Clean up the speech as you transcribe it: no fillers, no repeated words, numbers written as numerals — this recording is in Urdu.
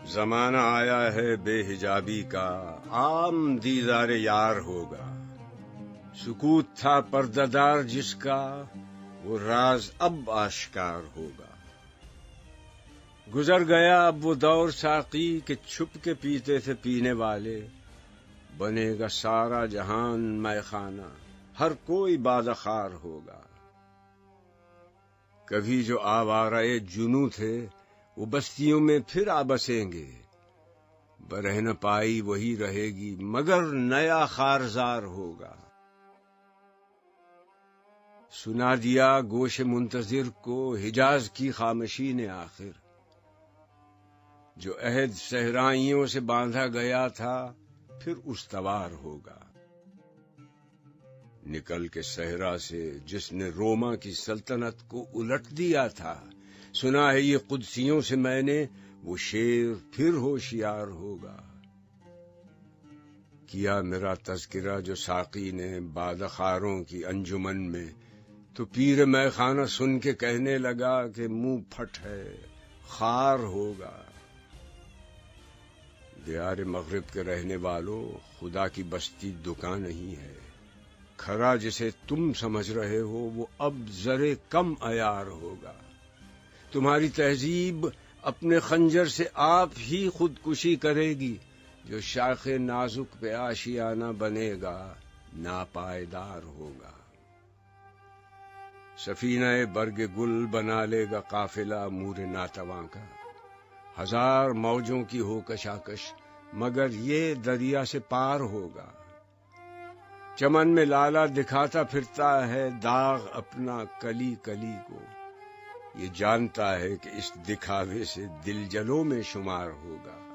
زمانہ آیا ہے بے حجابی کا، عام دیدار یار ہوگا۔ سکوت تھا پردہ دار جس کا، وہ راز اب آشکار ہوگا۔ گزر گیا اب وہ دور ساقی کہ چھپ کے پیتے تھے پینے والے، بنے گا سارا جہان مے خانہ، ہر کوئی بازخوار ہوگا۔ کبھی جو آوارہ جنوں تھے وہ بستیوں میں پھر آ بسیں گے، برہ نہ پائی وہی رہے گی مگر نیا خارزار ہوگا۔ سنا دیا گوش منتظر کو حجاز کی خاموشی نے آخر، جو عہد صحرائیوں سے باندھا گیا تھا پھر استوار ہوگا۔ نکل کے صحرا سے جس نے روما کی سلطنت کو الٹ دیا تھا، سنا ہے یہ قدسیوں سے میں نے، وہ شیر پھر ہوشیار ہوگا۔ کیا میرا تذکرہ جو ساقی نے بادخاروں کی انجمن میں، تو پیر مے خانہ سن کے کہنے لگا کہ منہ پھٹ ہے، خار ہوگا۔ دیار مغرب کے رہنے والوں، خدا کی بستی دکان نہیں ہے، کھرا جسے تم سمجھ رہے ہو وہ اب ذرے کم عیار ہوگا۔ تمہاری تہذیب اپنے خنجر سے آپ ہی خودکشی کرے گی، جو شاخ نازک پہ آشیانہ بنے گا ناپائیدار ہوگا۔ سفینہ برگ گل بنا لے گا قافلہ مور ناتواں کا، ہزار موجوں کی ہو کشاکش مگر یہ دریا سے پار ہوگا۔ چمن میں لالا دکھاتا پھرتا ہے داغ اپنا کلی کلی کو، یہ جانتا ہے کہ اس دکھاوے سے دل جلوں میں شمار ہوگا۔